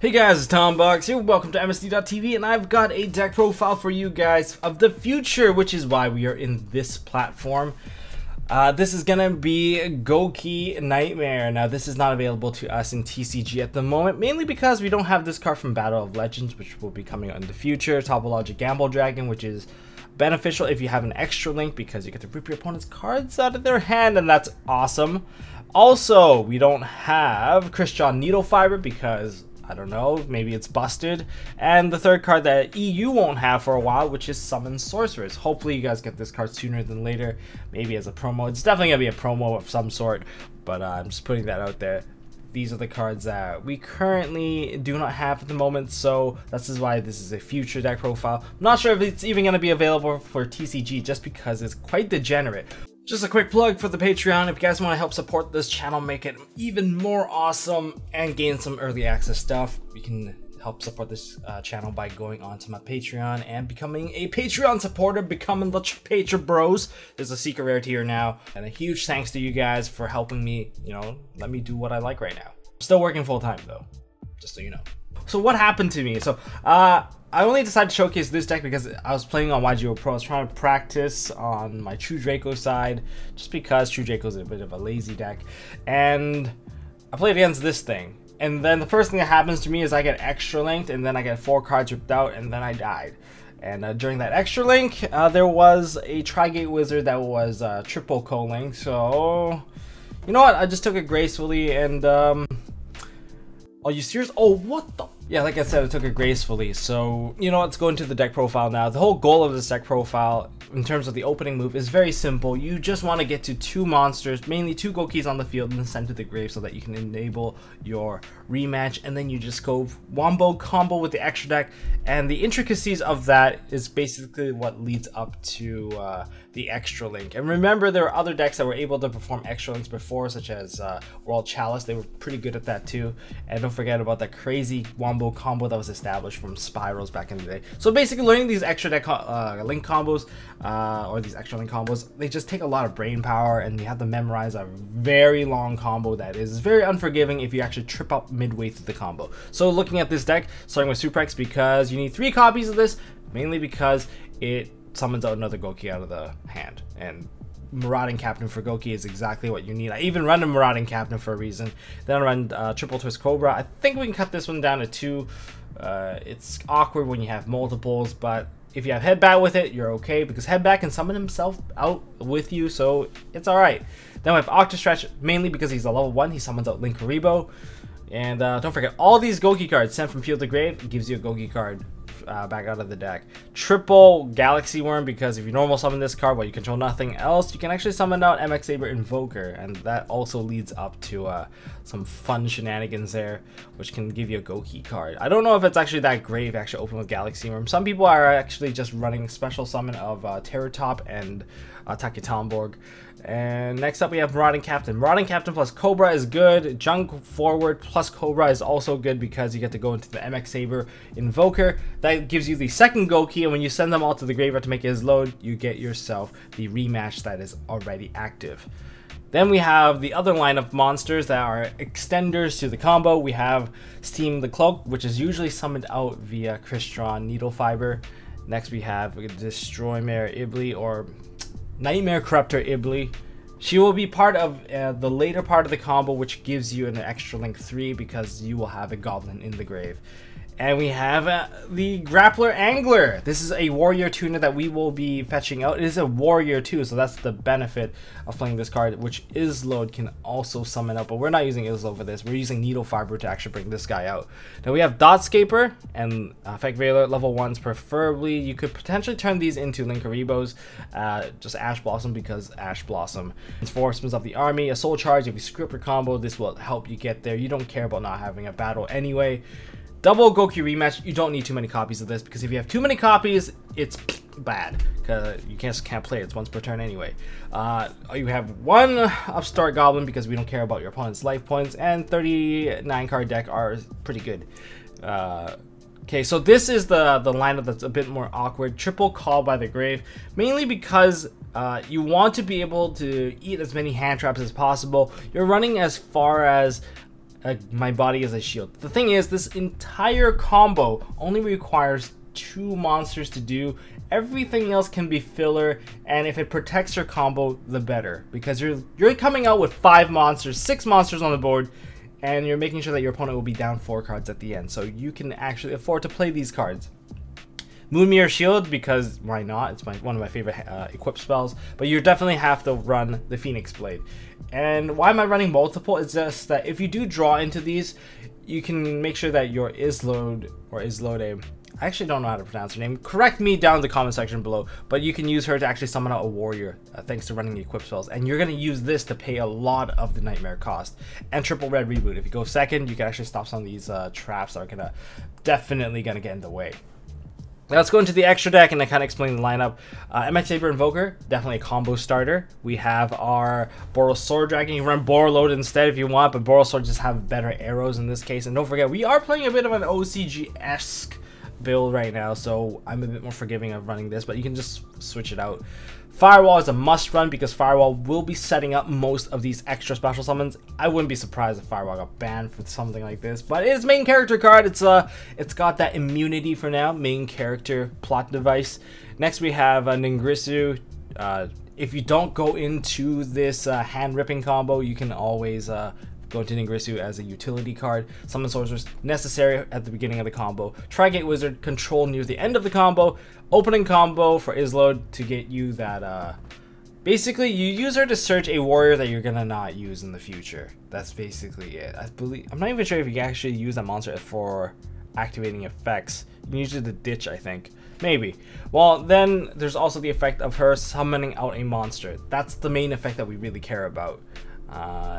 Hey guys, it's TomBox here, welcome to MST.TV, and I've got a deck profile for you guys of the future, which is why we are in this platform. This is gonna be Gouki Knightmare. Now this is not available to us in TCG at the moment, mainly because we don't have this card from Battle of Legends, which will be coming out in the future. Topologic Gamble Dragon, which is beneficial if you have an extra link because you get to rip your opponent's cards out of their hand, and that's awesome. Also, we don't have Christian Needle Fiber because I don't know, maybe it's busted. And the third card that EU won't have for a while, which is Summon Sorceress. Hopefully you guys get this card sooner than later, maybe as a promo. It's definitely gonna be a promo of some sort, but I'm just putting that out there. These are the cards that we currently do not have at the moment, so this is why this is a future deck profile. I'm not sure if it's even going to be available for TCG just because it's quite degenerate. Just a quick plug for the Patreon. If you guys want to help support this channel, make it even more awesome, and gain some early access stuff, you can help support this channel by going on to my Patreon and becoming a Patreon supporter, becoming the Patreon Bros. There's a secret rare tier now, and a huge thanks to you guys for helping me, let me do what I like right now. I'm still working full time though, just so you know. So what happened to me? So I only decided to showcase this deck because I was playing on YGO Pro. I was trying to practice on my True Draco side, just because True Draco is a bit of a lazy deck, and I played against this thing. And then the first thing that happens to me is I get extra linked, and then I get 4 cards ripped out, and then I died. And during that extra link, there was a Tri-Gate Wizard that was triple co-link. So, you know what? I just took it gracefully, and are you serious? Oh, what the? Yeah, like I said, I took it gracefully. So, you know, let's go into the deck profile now. The whole goal of this deck profile, in terms of the opening move, is very simple. You just want to get to 2 monsters, mainly 2 Goukis on the field, and then send to the grave so that you can enable your rematch. And then you just go wombo combo with the extra deck. And the intricacies of that is basically what leads up to the extra link. And remember, there are other decks that were able to perform extra links before, such as World Chalice. They were pretty good at that too. And don't forget about that crazy wombo combo that was established from Spirals back in the day. So basically, learning these extra deck link combos, or these extra link combos, they just take a lot of brain power, and you have to memorize a very long combo that is very unforgiving if you actually trip up midway through the combo. So looking at this deck, starting with Suprex, because you need 3 copies of this, mainly because it summons out another Gouki out of the hand, and Marauding Captain for Gouki is exactly what you need. I even run a Marauding Captain for a reason. Then I run Triple Twist Cobra. I think we can cut this one down to 2. It's awkward when you have multiples, but if you have Headbat with it, you're okay, because Headbat can summon himself out with you, so it's alright. Then we have Octastretch, mainly because he's a level 1, he summons out Linkuriboh. And don't forget, all these Gouki cards sent from field to grave gives you a Gouki card back out of the deck. Triple Galaxy Worm, because if you normal summon this card while you control nothing else, you can actually summon out MX Saber Invoker, and that also leads up to some fun shenanigans there, which can give you a Gouki card. I don't know if it's actually that great if you actually open with Galaxy Worm. Some people are actually just running special summon of Terratop and Taketomborg. And next up we have Marauding Captain. Marauding Captain plus Cobra is good. Junk Forward plus Cobra is also good because you get to go into the MX Saber Invoker. That gives you the second Gouki, and when you send them all to the graveyard to make his load, you get yourself the rematch that is already active. Then we have the other line of monsters that are extenders to the combo. We have Steam the Cloak, which is usually summoned out via Christian Needle Fiber. Next we have Destroymare Ibli, or Knightmare Corruptor Ibli. She will be part of the later part of the combo, which gives you an extra link 3 because you will have a goblin in the grave. And we have the Grappler Angler. This is a warrior tuner that we will be fetching out. It is a warrior too, so that's the benefit of playing this card, which Isload can also summon up, but we're not using Isload for this. We're using Needle Fiber to actually bring this guy out. Now we have Dotscaper and Effect Veiler, level 1s preferably. You could potentially turn these into Linkuribohs, just Ash Blossom, because Ash Blossom. Reinforcements of the Army, a Soul Charge. If you screw up your combo, this will help you get there. You don't care about not having a battle anyway. Double Gouki Rematch, you don't need too many copies of this, because if you have too many copies, it's bad, because you can't play it. It's once per turn anyway. You have 1 Upstart Goblin, because we don't care about your opponent's life points, and 39 card deck are pretty good. Okay, so this is the lineup that's a bit more awkward. Triple Call by the Grave, mainly because you want to be able to eat as many hand traps as possible. You're running as far as my body as a shield. The thing is, this entire combo only requires 2 monsters to do. Everything else can be filler, and if it protects your combo, the better, because you're coming out with 5 monsters, 6 monsters on the board, and you're making sure that your opponent will be down 4 cards at the end, so you can actually afford to play these cards. Moonmirror Shield, because why not? It's one of my favorite equip spells, but you definitely have to run the Phoenix Blade. And why am I running multiple? It's just that if you do draw into these, you can make sure that your Islode or Islode, I actually don't know how to pronounce her name, correct me down in the comment section below, but you can use her to actually summon out a warrior thanks to running the equip spells, and you're going to use this to pay a lot of the Knightmare cost. And triple red reboot, if you go second, you can actually stop some of these traps that are definitely going to get in the way. Now let's go into the extra deck and I kind of explain the lineup. MX Saber Invoker, definitely a combo starter. We have our Boros Sword Dragon. You can run Borreload instead if you want, but Boros Sword just have better arrows in this case. And don't forget, we are playing a bit of an OCG-esque build right now, so I'm a bit more forgiving of running this, but you can just switch it out. Firewall is a must run because Firewall will be setting up most of these extra special summons. I wouldn't be surprised if Firewall got banned for something like this, but it is main character card. It's got that immunity for now, main character plot device. Next we have Ningirsu. If you don't go into this hand ripping combo, you can always go into Ningirsu as a utility card. Summon Sorceress necessary at the beginning of the combo. Tri-Gate Wizard control near the end of the combo. Opening combo for Islode to get you that basically you use her to search a warrior that you're gonna not use in the future. That's basically it. I'm not even sure if you can actually use that monster for activating effects. You can use it to ditch, I think. Maybe. Well, then there's also the effect of her summoning out a monster. That's the main effect that we really care about.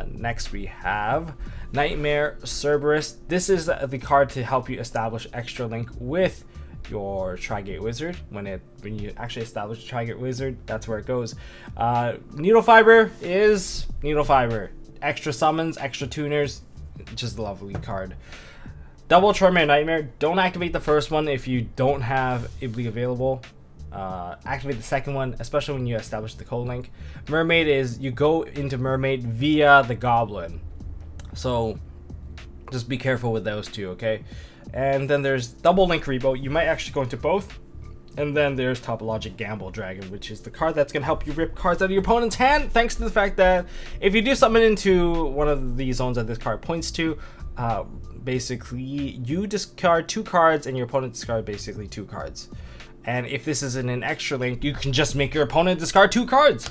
Next we have Knightmare Cerberus. This is the card to help you establish extra link with your Tri-Gate Wizard. When you actually establish a Tri-Gate Wizard, that's where it goes. Needle Fiber is Needle Fiber. Extra summons, extra tuners, just a lovely card. Double Extraordinary Knightmare. Don't activate the first one if you don't have Ibli available. Activate the second one, especially when you establish the code link. Mermaid is you go into Mermaid via the Goblin, so just be careful with those two, okay? And then there's Double Link Rebo. You might actually go into both. And then there's Topologic Gamble Dragon, which is the card that's gonna help you rip cards out of your opponent's hand, thanks to the fact that if you do summon into one of the zones that this card points to, basically you discard 2 cards and your opponent discard basically 2 cards. And if this isn't an extra link, you can just make your opponent discard 2 cards.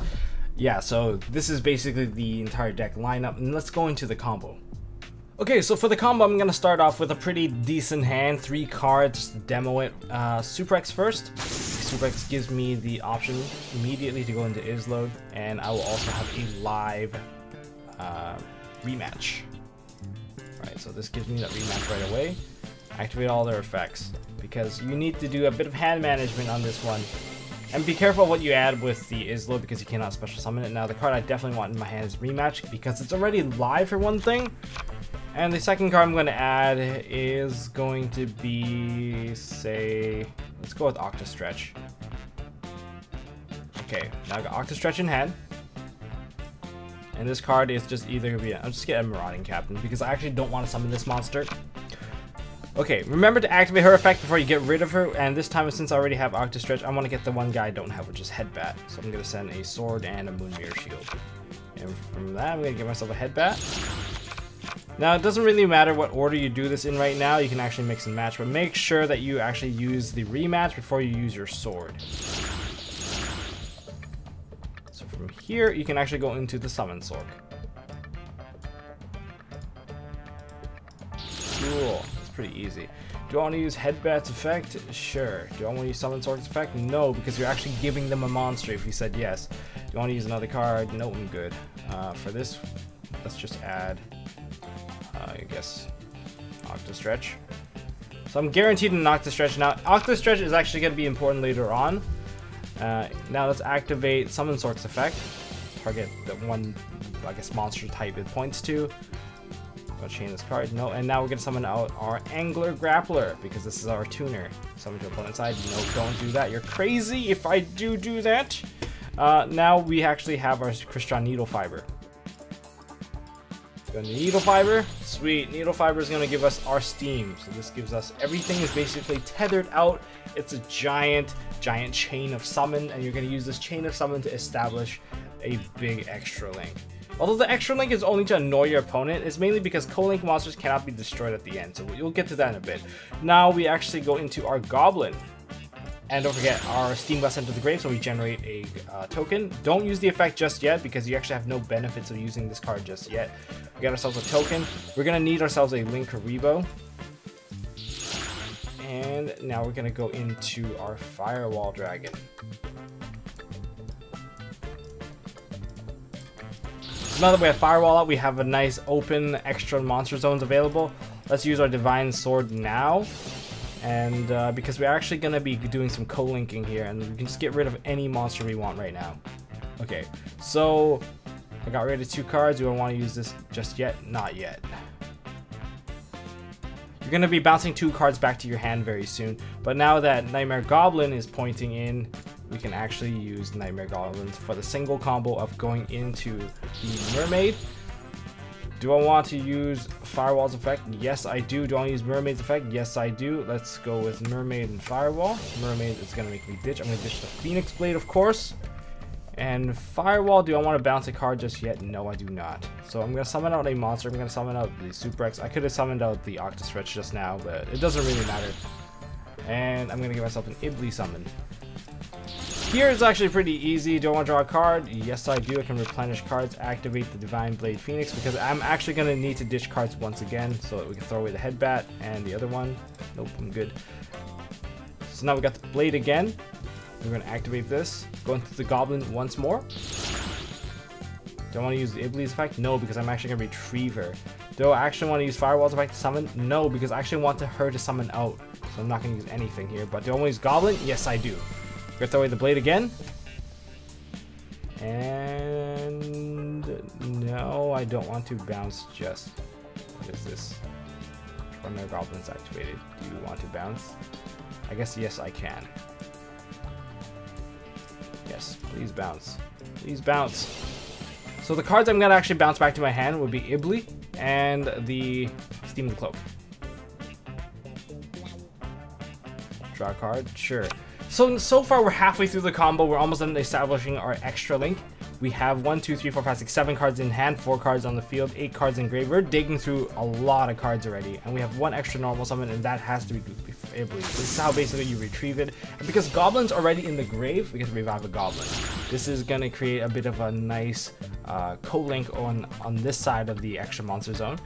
Yeah, so this is basically the entire deck lineup, and let's go into the combo. Okay, so for the combo, I'm gonna start off with a pretty decent hand, 3 cards to demo it. Super X first. Super X gives me the option immediately to go into Islode, and I will also have a live rematch. Alright, so this gives me that rematch right away. Activate all their effects, because you need to do a bit of hand management on this one. And be careful what you add with the Islode, because you cannot special summon it. Now the card I definitely want in my hand is Rematch, because it's already live for one thing. And the second card I'm going to add is going to be, say, let's go with Octastretch. Okay, now I got Octastretch in hand. And this card is just either going to be, I'll just get a Marauding Captain, because I actually don't want to summon this monster. Okay, remember to activate her effect before you get rid of her, and this time, since I already have Octastretch, I want to get the one guy I don't have, which is Headbat. So I'm going to send a Sword and a Moonmirror Shield. And from that, I'm going to give myself a Headbat. Now, it doesn't really matter what order you do this in right now, you can actually mix and match, but make sure that you actually use the rematch before you use your sword. So from here, you can actually go into the Summon Sword. Cool. Pretty easy. Do I want to use Headbat's effect? Sure. Do I want to use Summon Sword's effect? No, because you're actually giving them a monster if you said yes. Do I want to use another card? No, I'm good. For this, let's just add, I guess, Octastretch. So I'm guaranteed an Octastretch. Now, Octastretch is actually going to be important later on. Now let's activate Summon Sword's effect. Target the one, I guess, monster type it points to. Chain this card, no, and now we're gonna summon out our Angler Grappler, because this is our tuner. Summon to opponent's side. No, don't do that. You're crazy if I do that. Now we actually have our Crystron Needle Fiber. Go to Needle Fiber. Sweet. Needle Fiber is going to give us our steam. So this gives us, everything is basically tethered out. It's a giant chain of summon, and you're going to use this chain of summon to establish a big extra link. Although the extra link is only to annoy your opponent, it's mainly because co-link monsters cannot be destroyed at the end. So you'll get to that in a bit. Now we actually go into our Goblin. And don't forget, our steam got sent to the grave, so we generate a token. Don't use the effect just yet, because you actually have no benefits of using this card just yet. We got ourselves a token. We're going to need ourselves a Link Karibo. And now we're going to go into our Firewall Dragon. So now that we have Firewall out, we have a nice open extra monster zones available. Let's use our Divine Sword now. And because we're actually going to be doing some co-linking here, and we can just get rid of any monster we want right now. Okay, so I got rid of 2 cards. Do I want to use this just yet? Not yet. You're going to be bouncing 2 cards back to your hand very soon, but now that Knightmare Goblin is pointing in, we can actually use Knightmare Goblins for the single combo of going into the Mermaid. Do I want to use Firewall's effect? Yes, I do. Do I want to use Mermaid's effect? Yes, I do. Let's go with Mermaid and Firewall. Mermaid is going to make me ditch. I'm going to ditch the Phoenix Blade, of course. And Firewall, do I want to bounce a card just yet? No, I do not. So I'm going to summon out a monster. I'm going to summon out the Super X. I could have summoned out the Octastretch just now, but it doesn't really matter. And I'm going to give myself an Ibly summon. Here is actually pretty easy. Do I want to draw a card? Yes, I do. I can replenish cards, activate the Divine Blade Phoenix, because I'm actually going to need to ditch cards once again so that we can throw away the Headbat and the other one. Nope, I'm good. So now we got the Blade again. We're going to activate this. Go into the Goblin once more. Do I want to use the Ibly's effect? No, because I'm actually going to retrieve her. Do I actually want to use Firewall's effect to summon? No, because I actually want her to summon out. So I'm not going to use anything here. But do I want to use Goblin? Yes, I do. We're going to throw away the Blade again. And no, I don't want to bounce just. What is this? When their Goblin's activated. Do you want to bounce? I guess yes, I can. Yes, please bounce. Please bounce. So the cards I'm going to actually bounce back to my hand would be Ibly and the Steam the Cloak. Draw a card? Sure. So far we're halfway through the combo. We're almost done establishing our extra link. We have 1, 2, 3, 4, 5, 6, 7 cards in hand, 4 cards on the field, 8 cards in grave. We're digging through a lot of cards already, and we have 1 extra normal summon, and that has to be Ibly. This is how basically you retrieve it. And because Goblin's already in the grave, we get to revive a Goblin. This is going to create a bit of a nice co-link on this side of the extra monster zone.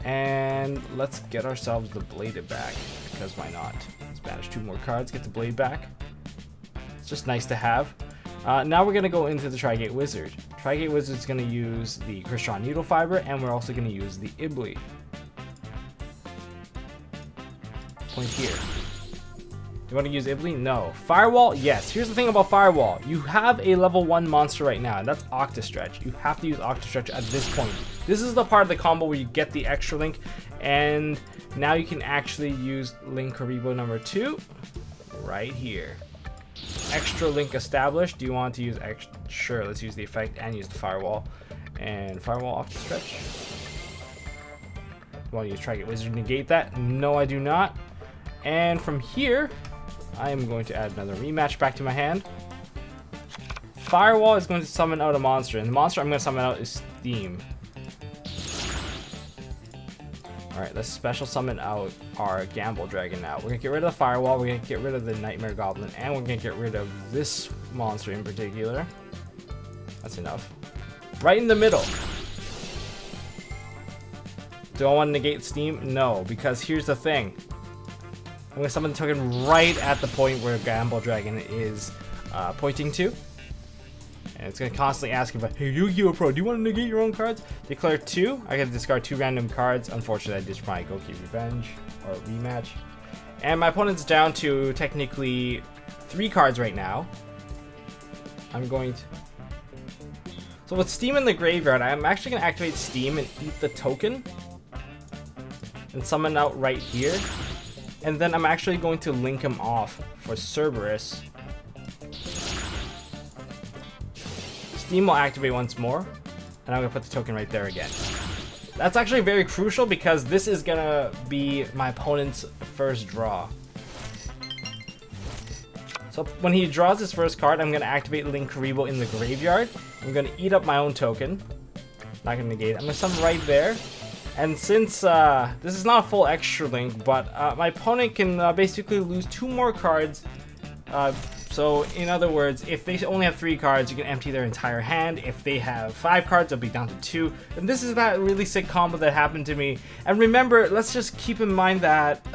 And let's get ourselves the Blade back, because why not? Let's banish 2 more cards, get the Blade back. It's just nice to have. Now we're going to go into the Trigate Wizard. Trigate Wizard is going to use the Crystron Needle Fiber, and we're also going to use the Ibly. Point here. Do you want to use Ibly? No. Firewall? Yes. Here's the thing about Firewall. You have a level 1 monster right now, and that's Octastretch. You have to use Octastretch at this point. This is the part of the combo where you get the extra link, and now you can actually use Link Karibo number 2 right here. Extra link established. Do you want to use extra? Sure, let's use the effect and use the Firewall. And Firewall Octastretch. Do you want to use Trigate Wizard to negate that? No, I do not. And from here, I am going to add another rematch back to my hand. Firewall is going to summon out a monster, and the monster I'm going to summon out is Steam. Alright, let's special summon out our Gamble Dragon now. We're going to get rid of the Firewall, we're going to get rid of the Knightmare Goblin, and we're going to get rid of this monster in particular. That's enough. Right in the middle. Do I want to negate Steam? No, because here's the thing. I'm going to summon the token right at the point where Gamble Dragon is pointing to. And it's going to constantly ask if, hey, Yu-Gi-Oh! Pro, do you want to negate your own cards? Declare 2. I got to discard 2 random cards. Unfortunately, I ditched my Gouki Revenge or Rematch. And my opponent's down to technically 3 cards right now. I'm going to... So with Steam in the graveyard, I'm actually going to activate Steam and eat the token. And summon out right here. And then I'm actually going to link him off for Cerberus. Steam will activate once more, and I'm going to put the token right there again. That's actually very crucial because this is gonna be my opponent's first draw. So when he draws his first card, I'm gonna activate Linkuriboh in the graveyard. I'm gonna eat up my own token. Not gonna negate it. I'm gonna summon right there. And since this is not a full extra link, but my opponent can basically lose 2 more cards. So in other words, if they only have 3 cards, you can empty their entire hand. If they have 5 cards, it'll be down to 2. And this is that really sick combo that happened to me. And remember, let's just keep in mind that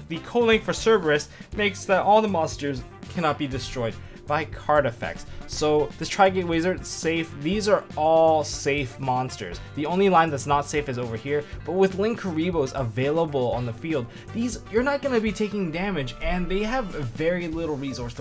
the co-link for Cerberus makes that all the monsters cannot be destroyed by card effects. So this Tri-Gate Wizard, safe. These are all safe monsters. The only line that's not safe is over here, but with Linkuribohs available on the field, these, you're not going to be taking damage, and they have very little resource to work